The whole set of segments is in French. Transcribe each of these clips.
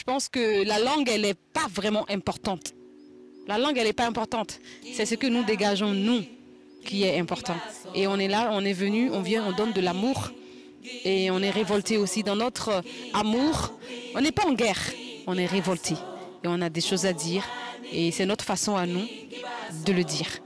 Je pense que la langue, elle n'est pas vraiment importante. La langue, elle n'est pas importante. C'est ce que nous dégageons, nous, qui est important. Et on est là, on est venu, on vient, on donne de l'amour. Et on est révolté aussi dans notre amour. On n'est pas en guerre, on est révolté. Et on a des choses à dire. Et c'est notre façon à nous de le dire.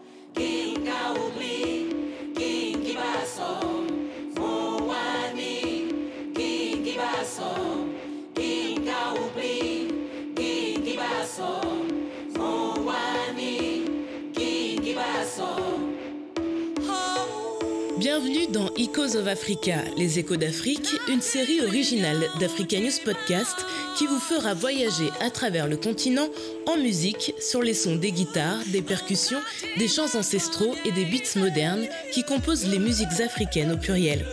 Bienvenue dans Echoes of Africa, les échos d'Afrique, une série originale d'Africa News Podcast qui vous fera voyager à travers le continent en musique sur les sons des guitares, des percussions, des chants ancestraux et des beats modernes qui composent les musiques africaines au pluriel.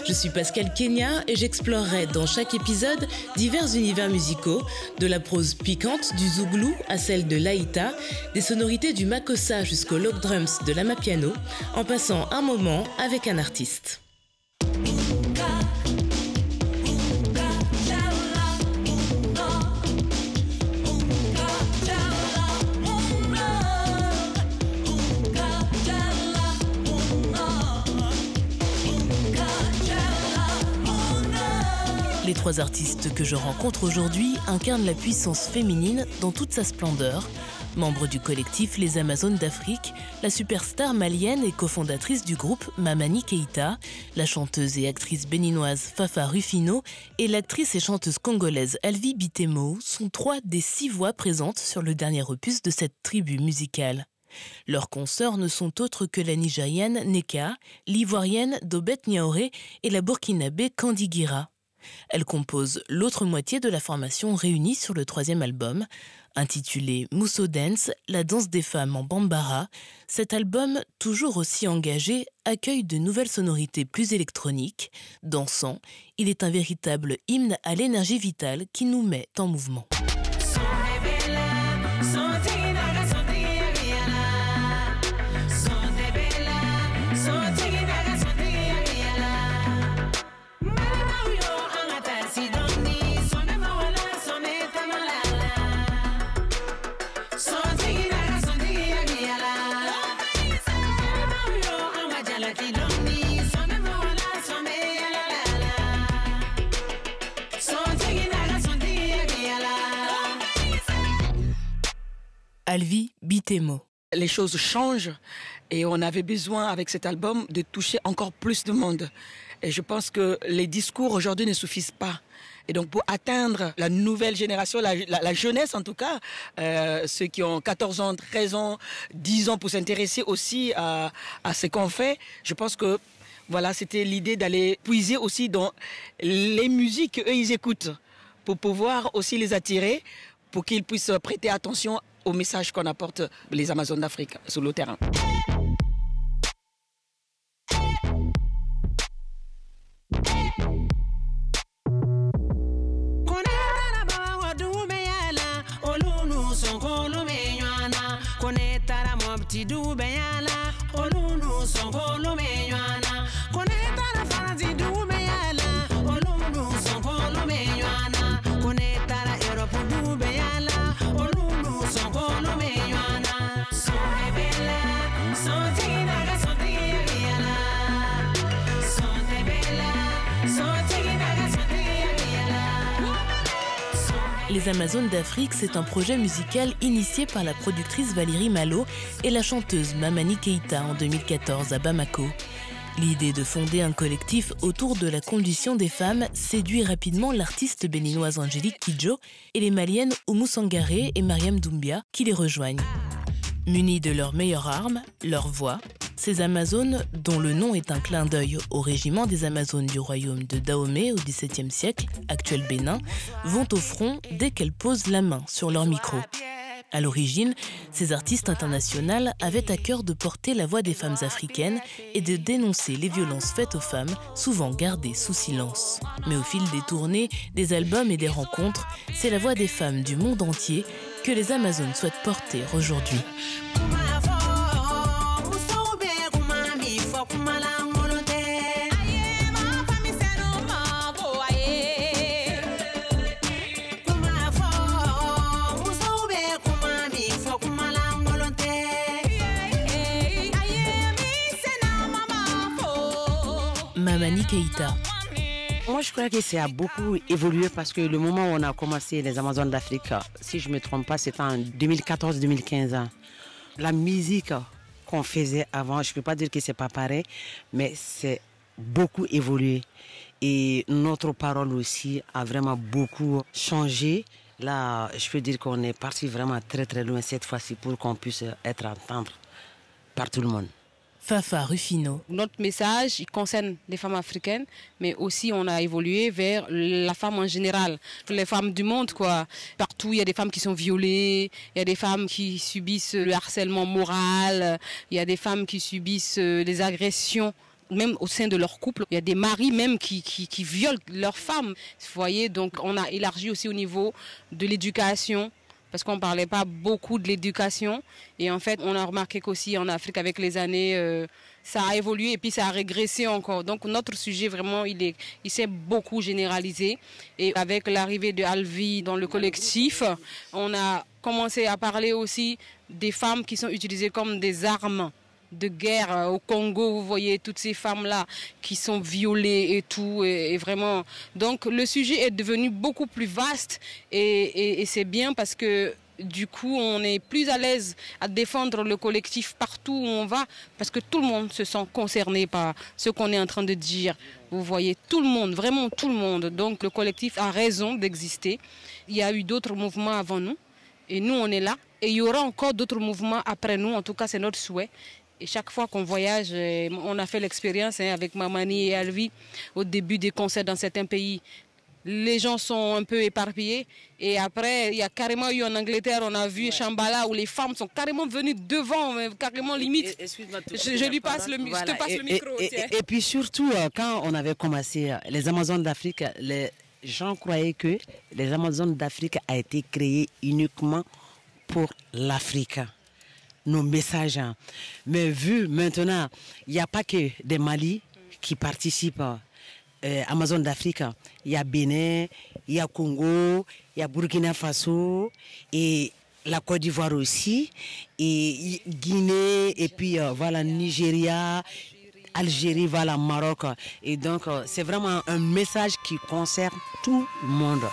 Je suis Pascal Kenya et j'explorerai dans chaque épisode divers univers musicaux, de la prose piquante du zouglou à celle de l'aïta, des sonorités du makossa jusqu'au log drums de l'amapiano, en passant un moment avec un artiste. Les trois artistes que je rencontre aujourd'hui incarnent la puissance féminine dans toute sa splendeur. Membre du collectif Les Amazones d'Afrique, la superstar malienne et cofondatrice du groupe Mamani Keïta, la chanteuse et actrice béninoise Fafa Rufino et l'actrice et chanteuse congolaise Alvi Bitemo sont trois des 6 voix présentes sur le dernier opus de cette tribu musicale. Leurs consoeurs ne sont autres que la Nigériane Neka, l'Ivoirienne Dobet Niaoré et la Burkinabé Kandigira. Elle compose l'autre moitié de la formation réunie sur le 3e album. Intitulé Mousso Dance, la danse des femmes en Bambara, cet album, toujours aussi engagé, accueille de nouvelles sonorités plus électroniques. Dansant, il est un véritable hymne à l'énergie vitale qui nous met en mouvement. Alvi Bitemo. Les choses changent et on avait besoin avec cet album de toucher encore plus de monde. Et je pense que les discours aujourd'hui ne suffisent pas. Et donc pour atteindre la nouvelle génération, la jeunesse en tout cas, ceux qui ont 14 ans, 13 ans, 10 ans pour s'intéresser aussi à ce qu'on fait, je pense que voilà, c'était l'idée d'aller puiser aussi dans les musiques qu'eux ils écoutent pour pouvoir aussi les attirer, pour qu'ils puissent prêter attention au message qu'on apporte les Amazones d'Afrique sur le terrain. Les Amazones d'Afrique, c'est un projet musical initié par la productrice Valérie Malo et la chanteuse Mamani Keïta en 2014 à Bamako. L'idée de fonder un collectif autour de la condition des femmes séduit rapidement l'artiste béninoise Angélique Kidjo et les maliennes Oumou Sangaré et Mariam Doumbia qui les rejoignent. Munies de leur meilleure arme, leur voix, ces Amazones, dont le nom est un clin d'œil au régiment des Amazones du royaume de Dahomey au XVIIe siècle, actuel Bénin, vont au front dès qu'elles posent la main sur leur micro. À l'origine, ces artistes internationales avaient à cœur de porter la voix des femmes africaines et de dénoncer les violences faites aux femmes, souvent gardées sous silence. Mais au fil des tournées, des albums et des rencontres, c'est la voix des femmes du monde entier que les Amazones souhaitent porter aujourd'hui. Keïta. Moi, je crois que ça a beaucoup évolué parce que le moment où on a commencé les Amazones d'Afrique, si je ne me trompe pas, c'était en 2014-2015. La musique qu'on faisait avant, je ne peux pas dire que c'est pas pareil, mais c'est beaucoup évolué. Et notre parole aussi a vraiment beaucoup changé. Là, je peux dire qu'on est parti vraiment très très loin cette fois-ci pour qu'on puisse être entendu par tout le monde. Fafa Rufino. Notre message, il concerne les femmes africaines, mais aussi on a évolué vers la femme en général. Les femmes du monde, quoi. Partout, il y a des femmes qui sont violées, il y a des femmes qui subissent le harcèlement moral, il y a des femmes qui subissent des agressions, même au sein de leur couple. Il y a des maris même qui violent leurs femmes. Vous voyez, donc on a élargi aussi au niveau de l'éducation, parce qu'on ne parlait pas beaucoup de l'éducation. Et en fait, on a remarqué qu'aussi en Afrique, avec les années, ça a évolué et puis ça a régressé encore. Donc notre sujet, vraiment, il s'est beaucoup généralisé. Et avec l'arrivée de Alvi dans le collectif, on a commencé à parler aussi des femmes qui sont utilisées comme des armes de guerre au Congo. Vous voyez toutes ces femmes-là qui sont violées et tout, et vraiment. Donc le sujet est devenu beaucoup plus vaste et c'est bien parce que du coup on est plus à l'aise à défendre le collectif partout où on va parce que tout le monde se sent concerné par ce qu'on est en train de dire. Vous voyez, tout le monde, vraiment tout le monde. Donc le collectif a raison d'exister. Il y a eu d'autres mouvements avant nous et nous on est là et il y aura encore d'autres mouvements après nous. En tout cas, c'est notre souhait. Et chaque fois qu'on voyage, on a fait l'expérience avec Mamani et Alvi au début des concerts dans certains pays. Les gens sont un peu éparpillés. Et après, il y a carrément eu en Angleterre, on a vu Shambhala où les femmes sont carrément venues devant, carrément limite. Je lui passe le micro. Je te passe le micro. Et puis surtout, quand on avait commencé les Amazones d'Afrique, les gens croyaient que les Amazones d'Afrique a été créées uniquement pour l'Afrique. Nos messages. Mais vu maintenant, il n'y a pas que des Mali qui participent à Amazon d'Afrique. Il y a Bénin, il y a Congo, il y a Burkina Faso et la Côte d'Ivoire aussi, et Guinée, et puis voilà, Nigeria, Algérie, voilà, Maroc. Et donc, c'est vraiment un message qui concerne tout le monde.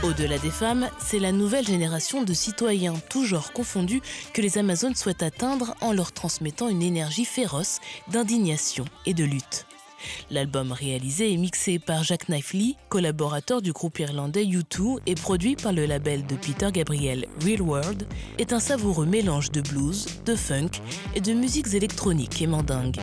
Au-delà des femmes, c'est la nouvelle génération de citoyens, tous genres confondus, que les Amazones souhaitent atteindre en leur transmettant une énergie féroce d'indignation et de lutte. L'album réalisé et mixé par Jack Knifley, collaborateur du groupe irlandais U2 et produit par le label de Peter Gabriel Real World, est un savoureux mélange de blues, de funk et de musiques électroniques et mandingues.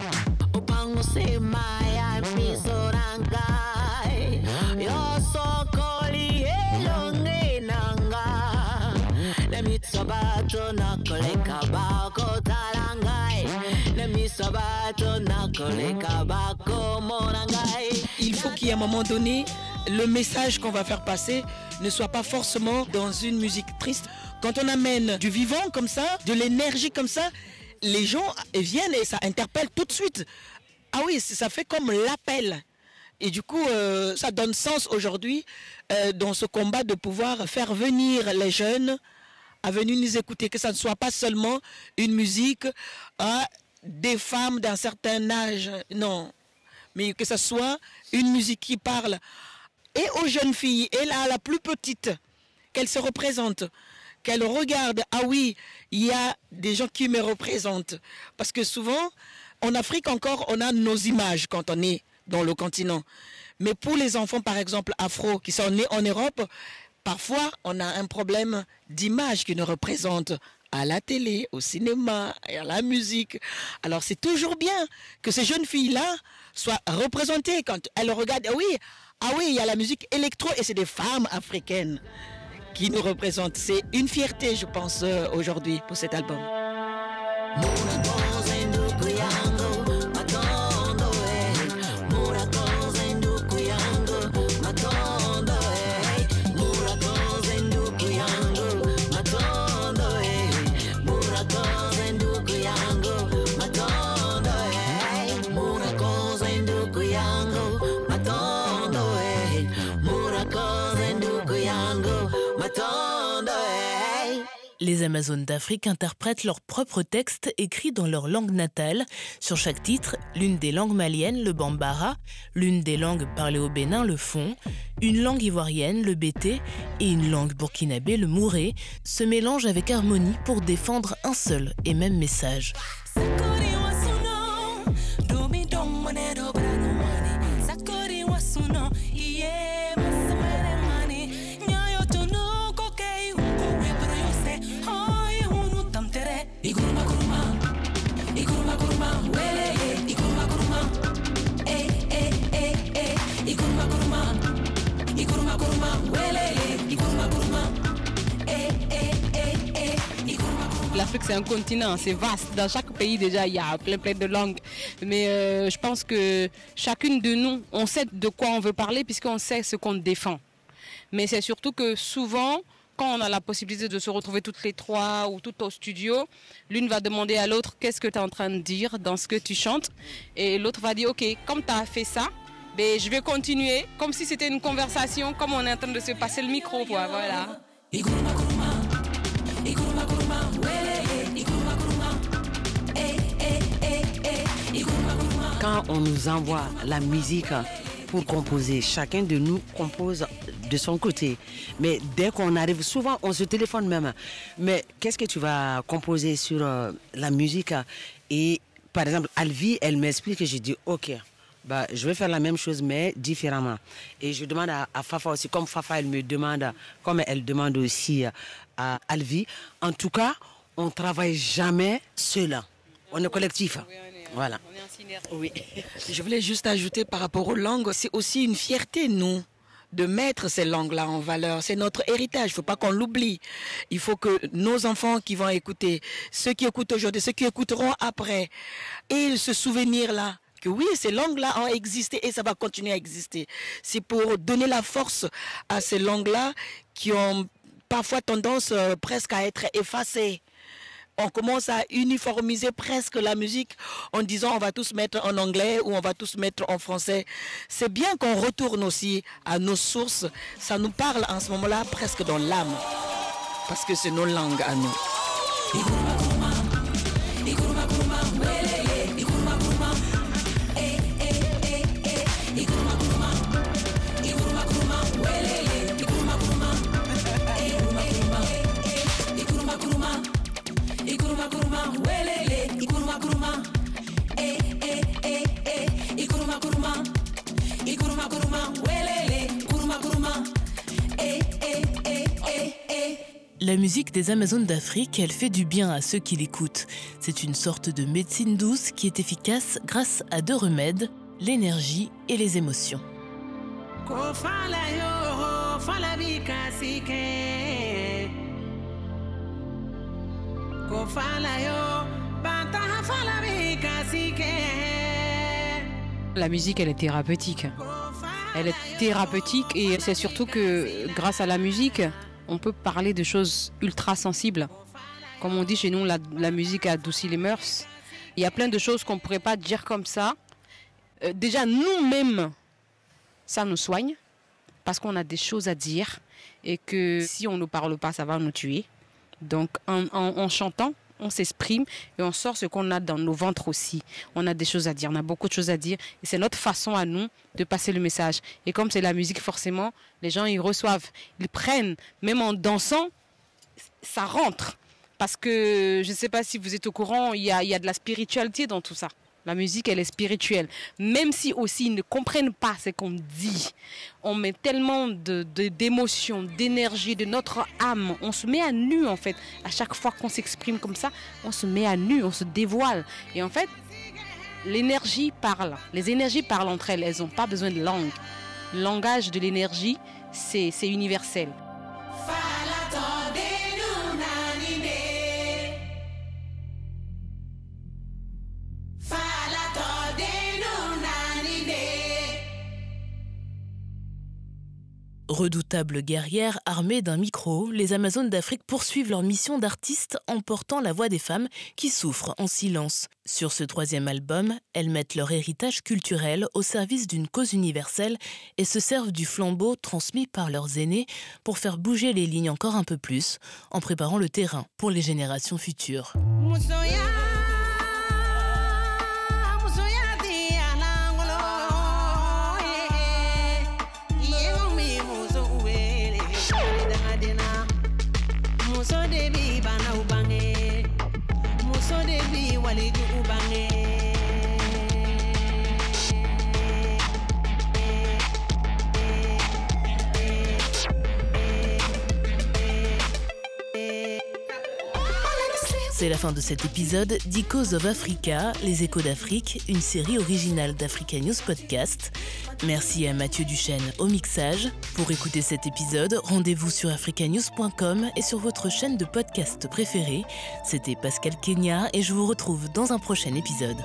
Il faut qu'à un moment donné, le message qu'on va faire passer ne soit pas forcément dans une musique triste. Quand on amène du vivant comme ça, de l'énergie comme ça, les gens viennent et ça interpelle tout de suite. Ah oui, ça fait comme l'appel. Et du coup, ça donne sens aujourd'hui dans ce combat de pouvoir faire venir les jeunes à venir nous écouter, que ça ne soit pas seulement une musique à des femmes d'un certain âge, non, mais que ce soit une musique qui parle et aux jeunes filles, et là, à la plus petite, qu'elle se représente, qu'elle regarde, ah oui, il y a des gens qui me représentent. Parce que souvent, en Afrique encore, on a nos images quand on est dans le continent. Mais pour les enfants, par exemple, afro, qui sont nés en Europe, parfois, on a un problème d'image qui nous représente à la télé, au cinéma, et à la musique. Alors, c'est toujours bien que ces jeunes filles-là soient représentées quand elles regardent. Ah oui, il y a la musique électro et c'est des femmes africaines qui nous représentent. C'est une fierté, je pense, aujourd'hui pour cet album. Les Amazones d'Afrique interprètent leurs propres textes écrits dans leur langue natale. Sur chaque titre, l'une des langues maliennes, le bambara, l'une des langues parlées au Bénin, le fon, une langue ivoirienne, le bété, et une langue burkinabé, le mouré, se mélangent avec harmonie pour défendre un seul et même message. L'Afrique, c'est un continent, c'est vaste. Dans chaque pays, déjà, il y a plein de langues. Mais je pense que chacune de nous, on sait de quoi on veut parler puisqu'on sait ce qu'on défend. Mais c'est surtout que souvent, quand on a la possibilité de se retrouver toutes les trois ou toutes au studio, l'une va demander à l'autre qu'est-ce que tu es en train de dire dans ce que tu chantes. Et l'autre va dire, ok, comme tu as fait ça, ben, je vais continuer comme si c'était une conversation, comme on est en train de se passer le micro. Voilà. Quand on nous envoie la musique pour composer, chacun de nous compose de son côté. Mais dès qu'on arrive, souvent on se téléphone même. Mais qu'est-ce que tu vas composer sur la musique? Et par exemple, Alvi, elle m'explique et je dis ok. Bah, je vais faire la même chose mais différemment. Et je demande à Fafa aussi, comme Fafa elle me demande, comme elle demande aussi à Alvi. En tout cas, on ne travaille jamais seul. On est collectif. Oui, voilà. On est en synergie. Oui. Je voulais juste ajouter par rapport aux langues, c'est aussi une fierté, nous, de mettre ces langues-là en valeur. C'est notre héritage, il ne faut pas qu'on l'oublie. Il faut que nos enfants qui vont écouter, ceux qui écoutent aujourd'hui, ceux qui écouteront après, aient ce souvenir-là. Que oui, ces langues-là ont existé et ça va continuer à exister. C'est pour donner la force à ces langues-là qui ont parfois tendance presque à être effacées. On commence à uniformiser presque la musique en disant on va tous mettre en anglais ou on va tous mettre en français. C'est bien qu'on retourne aussi à nos sources. Ça nous parle en ce moment-là presque dans l'âme. Parce que c'est nos langues à nous. La musique des Amazones d'Afrique, elle fait du bien à ceux qui l'écoutent. C'est une sorte de médecine douce qui est efficace grâce à deux remèdes, l'énergie et les émotions. La musique, elle est thérapeutique. Elle est thérapeutique et c'est surtout que grâce à la musique, on peut parler de choses ultra sensibles. Comme on dit chez nous, la musique adoucit les mœurs. Il y a plein de choses qu'on ne pourrait pas dire comme ça. Déjà, nous-mêmes, ça nous soigne parce qu'on a des choses à dire et que si on ne parle pas, ça va nous tuer. Donc, en chantant, on s'exprime et on sort ce qu'on a dans nos ventres aussi. On a des choses à dire, on a beaucoup de choses à dire. Et c'est notre façon à nous de passer le message. Et comme c'est la musique, forcément, les gens, ils reçoivent, ils prennent. Même en dansant, ça rentre. Parce que, je ne sais pas si vous êtes au courant, il y a de la spiritualité dans tout ça. La musique, elle est spirituelle. Même si aussi ils ne comprennent pas ce qu'on dit, on met tellement d'émotions, d'énergie, de notre âme. On se met à nu, en fait. À chaque fois qu'on s'exprime comme ça, on se met à nu, on se dévoile. Et en fait, l'énergie parle. Les énergies parlent entre elles. Elles n'ont pas besoin de langue. Le langage de l'énergie, c'est universel. Redoutables guerrières armées d'un micro, les Amazones d'Afrique poursuivent leur mission d'artistes en portant la voix des femmes qui souffrent en silence. Sur ce 3e album, elles mettent leur héritage culturel au service d'une cause universelle et se servent du flambeau transmis par leurs aînés pour faire bouger les lignes encore un peu plus, en préparant le terrain pour les générations futures. C'est la fin de cet épisode d'Echoes of Africa, les échos d'Afrique, une série originale d'Africa News Podcast. Merci à Mathieu Duchesne au mixage. Pour écouter cet épisode, rendez-vous sur africanews.com et sur votre chaîne de podcast préférée. C'était Pascal Kenya et je vous retrouve dans un prochain épisode.